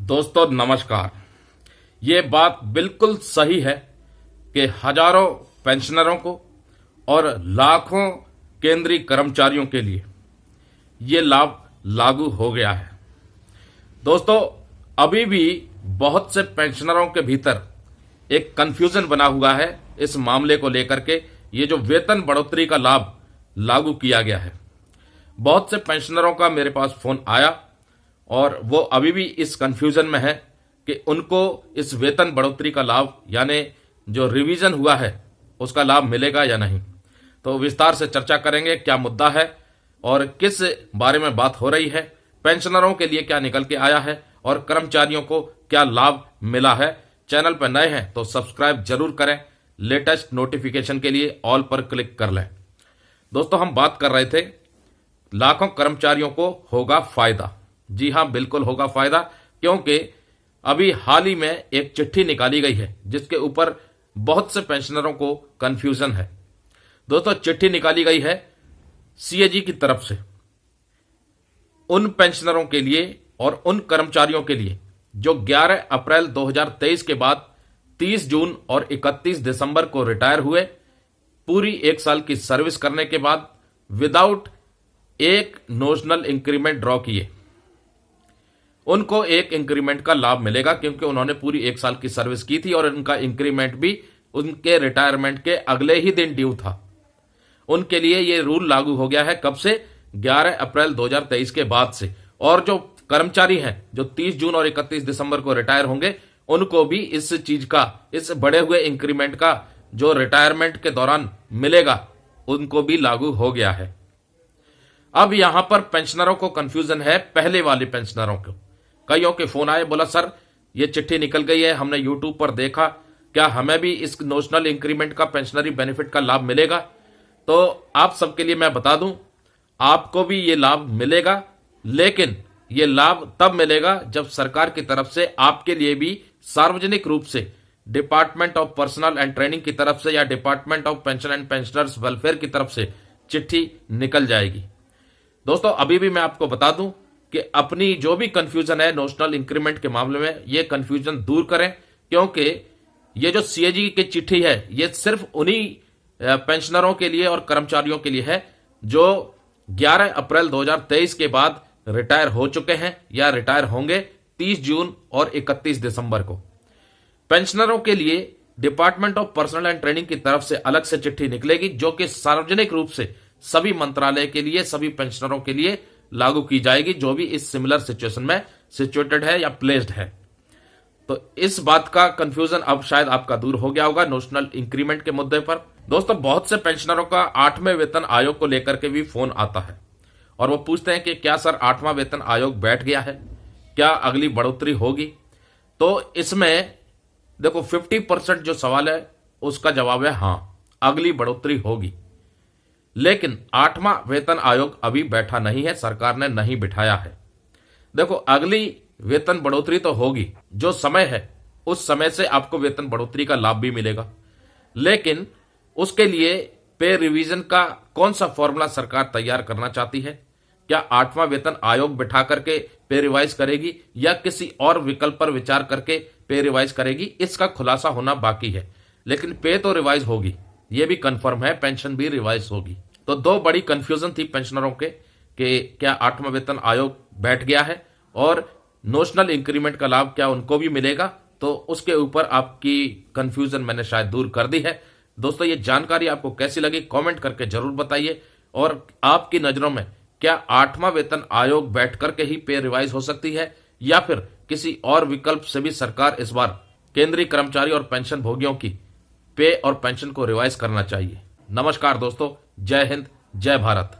दोस्तों नमस्कार। ये बात बिल्कुल सही है कि हजारों पेंशनरों को और लाखों केंद्रीय कर्मचारियों के लिए ये लाभ लागू हो गया है। दोस्तों अभी भी बहुत से पेंशनरों के भीतर एक कंफ्यूजन बना हुआ है इस मामले को लेकर के। ये जो वेतन बढ़ोतरी का लाभ लागू किया गया है, बहुत से पेंशनरों का मेरे पास फोन आया और वो अभी भी इस कंफ्यूजन में है कि उनको इस वेतन बढ़ोतरी का लाभ यानी जो रिवीजन हुआ है उसका लाभ मिलेगा या नहीं। तो विस्तार से चर्चा करेंगे क्या मुद्दा है और किस बारे में बात हो रही है, पेंशनरों के लिए क्या निकल के आया है और कर्मचारियों को क्या लाभ मिला है। चैनल पर नए हैं तो सब्सक्राइब जरूर करें, लेटेस्ट नोटिफिकेशन के लिए ऑल पर क्लिक कर लें। दोस्तों हम बात कर रहे थे लाखों कर्मचारियों को होगा फायदा। जी हां, बिल्कुल होगा फायदा, क्योंकि अभी हाल ही में एक चिट्ठी निकाली गई है जिसके ऊपर बहुत से पेंशनरों को कंफ्यूजन है। दोस्तों चिट्ठी निकाली गई है सीएजी की तरफ से उन पेंशनरों के लिए और उन कर्मचारियों के लिए जो 11 अप्रैल 2023 के बाद 30 जून और 31 दिसंबर को रिटायर हुए, पूरी एक साल की सर्विस करने के बाद विदाउट एक नोशनल इंक्रीमेंट ड्रॉ किए, उनको एक इंक्रीमेंट का लाभ मिलेगा क्योंकि उन्होंने पूरी एक साल की सर्विस की थी और उनका इंक्रीमेंट भी उनके रिटायरमेंट के अगले ही दिन ड्यू था। उनके लिए ये रूल लागू हो गया है कब से? 11 अप्रैल 2023 के बाद से। और जो कर्मचारी हैं जो 30 जून और 31 दिसंबर को रिटायर होंगे, उनको भी इस चीज का, इस बढ़े हुए इंक्रीमेंट का जो रिटायरमेंट के दौरान मिलेगा, उनको भी लागू हो गया है। अब यहां पर पेंशनरों को कंफ्यूजन है, पहले वाले पेंशनरों को। कईयों के फोन आए, बोला सर ये चिट्ठी निकल गई है, हमने यूट्यूब पर देखा, क्या हमें भी इस नोशनल इंक्रीमेंट का पेंशनरी बेनिफिट का लाभ मिलेगा? तो आप सबके लिए मैं बता दूं, आपको भी ये लाभ मिलेगा, लेकिन ये लाभ तब मिलेगा जब सरकार की तरफ से आपके लिए भी सार्वजनिक रूप से department of personal and training की तरफ से या department of pension and pensioners welfare की तरफ से चिट्ठी निकल जाएगी। दोस्तों अभी भी मैं आपको बता दूं कि अपनी जो भी कंफ्यूजन है नोशनल इंक्रीमेंट के मामले में, ये कंफ्यूजन दूर करें, क्योंकि ये जो सीएजी की चिट्ठी है ये सिर्फ उन्हीं पेंशनरों के लिए और कर्मचारियों के लिए है जो 11 अप्रैल 2023 के बाद रिटायर हो चुके हैं या रिटायर होंगे 30 जून और 31 दिसंबर को। पेंशनरों के लिए department of personal and training की तरफ से अलग से चिट्ठी निकलेगी जो कि सार्वजनिक रूप से सभी मंत्रालय के लिए, सभी पेंशनरों के लिए लागू की जाएगी जो भी इस सिमिलर सिचुएशन में सिचुएटेड है या प्लेस्ड है। तो इस बात का कंफ्यूजन अब शायद आपका दूर हो गया होगा नोशनल इंक्रीमेंट के मुद्दे पर। दोस्तों बहुत से पेंशनरों का 8वें वेतन आयोग को लेकर के भी फोन आता है और वो पूछते हैं कि क्या सर 8वां वेतन आयोग बैठ गया है, क्या अगली बढ़ोतरी होगी? तो इसमें देखो 50% जो सवाल है उसका जवाब है हां, अगली बढ़ोतरी होगी, लेकिन 8वां वेतन आयोग अभी बैठा नहीं है, सरकार ने नहीं बिठाया है। देखो अगली वेतन बढ़ोतरी तो होगी, जो समय है उस समय से आपको वेतन बढ़ोतरी का लाभ भी मिलेगा, लेकिन उसके लिए पे रिवीजन का कौन सा फॉर्मूला सरकार तैयार करना चाहती है? क्या 8वां वेतन आयोग बिठा करके पे रिवाइज करेगी या किसी और विकल्प पर विचार करके पे रिवाइज करेगी? इसका खुलासा होना बाकी है, लेकिन पे तो रिवाइज होगी, यह भी कंफर्म है, पेंशन भी रिवाइज होगी। तो दो बड़ी कंफ्यूजन थी पेंशनरों के कि क्या 8वां वेतन आयोग बैठ गया है और नोशनल इंक्रीमेंट का लाभ क्या उनको भी मिलेगा। तो उसके ऊपर आपकी कंफ्यूजन मैंने शायद दूर कर दी है। दोस्तों ये जानकारी आपको कैसी लगी कमेंट करके जरूर बताइए, और आपकी नजरों में क्या 8वां वेतन आयोग बैठ करके ही पे रिवाइज हो सकती है या फिर किसी और विकल्प से भी सरकार इस बार केंद्रीय कर्मचारी और पेंशन भोगियों की पे और पेंशन को रिवाइज करना चाहिए। नमस्कार दोस्तों, जय हिंद, जय भारत।